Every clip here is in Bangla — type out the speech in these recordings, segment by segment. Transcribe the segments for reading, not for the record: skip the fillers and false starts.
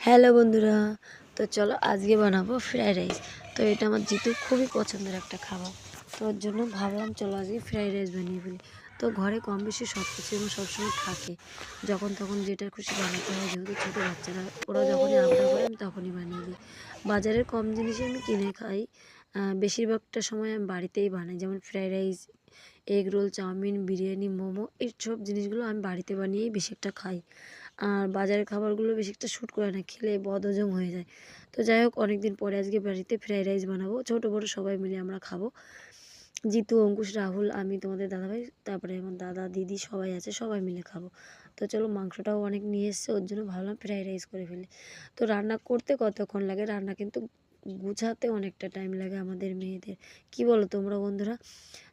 হ্যালো বন্ধুরা, তো চলো আজকে বানাবো ফ্রাইড রাইস। তো এটা আমার জিতু খুবই পছন্দের একটা খাবার। তো ওর জন্য ভাবলাম চলো আজকে ফ্রাইড রাইস বানিয়ে ফেলি। তো ঘরে কম বেশি সব কিছু আমার সবসময় থাকে, যখন তখন যেটা খুশি বানাতে হয়। যেহেতু ছোটো বাচ্চারা ওরা যখনই আবদার করে আমি তখনই বানিয়ে দিই। বাজারের কম জিনিসই আমি কিনে খাই, বেশিরভাগটা সময় আমি বাড়িতেই বানাই। যেমন fried rice, egg roll, chowmein, biryani, momo, এইসব জিনিসগুলো আমি বাড়িতে বানিয়েই বেশি একটা খাই। আর বাজারের খাবারগুলো বেশি একটা শ্যুট করে না, খেলে বদহজম হয়ে যায়। তো যাই হোক, অনেক দিন পরে আজকে বাড়িতে ফ্রাইড রাইস বানাবো, ছোটো বড়ো সবাই মিলে আমরা খাবো। জিতু, অঙ্কুশ, রাহুল, আমি, তোমাদের দাদাভাই, তারপরে আমার দাদা দিদি সবাই আছে, সবাই মিলে খাবো। তো চলো, মাংসটাও অনেক নিয়ে এসছে, ওর জন্য ভাবলাম ফ্রাইড রাইস করে ফেলি। তো রান্না করতে কতক্ষণ লাগে? রান্না কিন্তু গুছাতে অনেকটা টাইম লাগে আমাদের মেয়েদের, কি বলো তোমরা বন্ধুরা?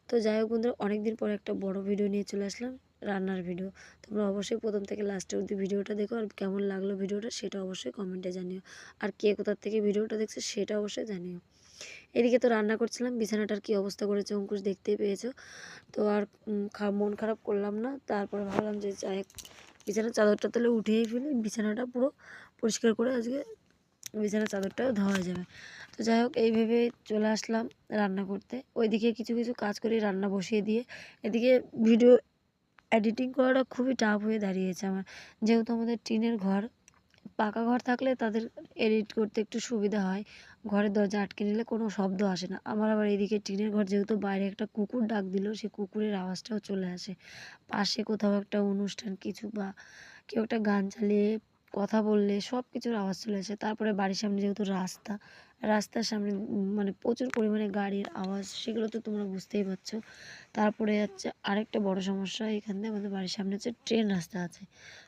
তো যাই হোক বন্ধুরা, অনেক দিন পরে একটা বড় ভিডিও নিয়ে চলে আসলাম, রান্নার ভিডিও। তোমরা অবশ্যই প্রথম থেকে লাস্ট অবধি ভিডিওটা দেখো, আর কেমন লাগলো ভিডিওটা সেটা অবশ্যই কমেন্টে জানিও। আর কে কোথার থেকে ভিডিওটা দেখছে সেটা অবশ্যই জানিও। এদিকে তো রান্না করছিলাম, বিছানাটার কি অবস্থা করেছে অঙ্কুশ দেখতেই পেয়েছো। তো আর মন খারাপ করলাম না, তারপরে ভাবলাম যে যাই হোক, বিছানার চাদরটা তাহলে উঠিয়েই ফেলি, বিছানাটা পুরো পরিষ্কার করে আজকে বিছানার চাদরটাও ধোয়া যাবে। তো যাই হোক, এই ভেবে চলে আসলাম রান্না করতে। ওইদিকে কিছু কিছু কাজ করে রান্না বসিয়ে দিয়ে এদিকে ভিডিও এডিটিং করাটা খুবই টাফ হয়ে দাঁড়িয়েছে আমার। যেহেতু আমাদের টিনের ঘর, পাকা ঘর থাকলে তাদের এডিট করতে একটু সুবিধা হয়, ঘরের দরজা আটকে নিলে কোনো শব্দ আসে না। আমার আবার এদিকে টিনের ঘর, যেহেতু বাইরে একটা কুকুর ডাক দিল, সেই কুকুরের আওয়াজটাও চলে আসে। পাশে কোথাও একটা অনুষ্ঠান কিছু বা কেউ একটা গান চালিয়ে কথা বললে সব কিছুর আওয়াজ চলে আসে। তারপরে বাড়ির সামনে যেহেতু রাস্তার সামনে মানে প্রচুর পরিমাণে গাড়ির আওয়াজ, সেগুলো তো তোমরা বুঝতেই পারছো। তারপরে হচ্ছে আরেকটা বড় সমস্যা, এখান থেকে আমাদের বাড়ির সামনে হচ্ছে ট্রেন রাস্তা আছে।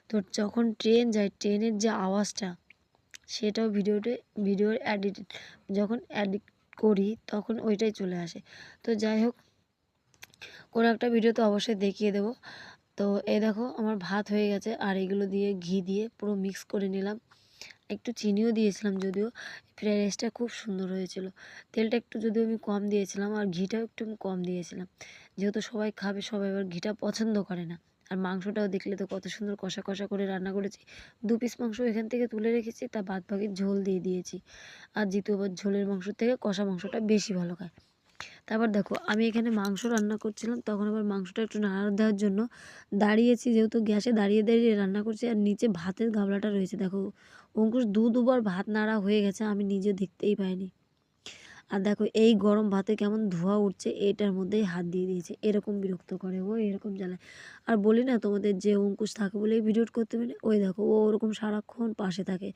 তো যখন ট্রেন যায়, ট্রেনের যে আওয়াজটা, সেটাও ভিডিওর যখন এডিট করি তখন ওইটাই চলে আসে। তো যাই হোক, কোনো একটা ভিডিও তো অবশ্যই দেখিয়ে দেবো। তো এই দেখো, আমার ভাত হয়ে গেছে, আর এগুলো দিয়ে ঘি দিয়ে পুরো মিক্স করে নিলাম। একটু চিনিও দিয়েছিলাম, যদিও ফ্রাইড রাইসটা খুব সুন্দর হয়েছিল। তেলটা একটু যদিও আমি কম দিয়েছিলাম, আর ঘিটাও একটু আমি কম দিয়েছিলাম, যেহেতু সবাই খাবে, সবাই আবার ঘিটা পছন্দ করে না। আর মাংসটাও দেখলে তো কত সুন্দর কষা কষা করে রান্না করেছি। 2 পিস মাংস এখান থেকে তুলে রেখেছি, তা বাদ বাকি ঝোল দিয়ে দিয়েছি। আর জিতু আবার ঝোলের মাংস থেকে কষা মাংসটা বেশি ভালো খায়। তারপর দেখো, আমি এখানে মাংস রান্না করছিলাম, তখন আবার মাংসটা একটু নাড়া দেওয়ার জন্য দাঁড়িয়েছি, যেহেতু গ্যাসে দাঁড়িয়ে দাঁড়িয়ে রান্না করছি। আর নিচে ভাতের গামলাটা রয়েছে, দেখো অঙ্কুশ দুবার ভাত নাড়া হয়ে গেছে, আমি নিজে দেখতেই পাইনি। আর দেখো, এই গরম ভাতে কেমন ধোঁয়া উঠছে, এটার মধ্যেই হাত দিয়ে দিয়েছে, এরকম বিরক্ত করে ও, এরকম জ্বালায়। আর বলি না তোমাদের, যে অঙ্কুশ থাকে বলে ভিডিও করতে পারে, ওই দেখো ও ওরকম সারাক্ষণ পাশে থাকে।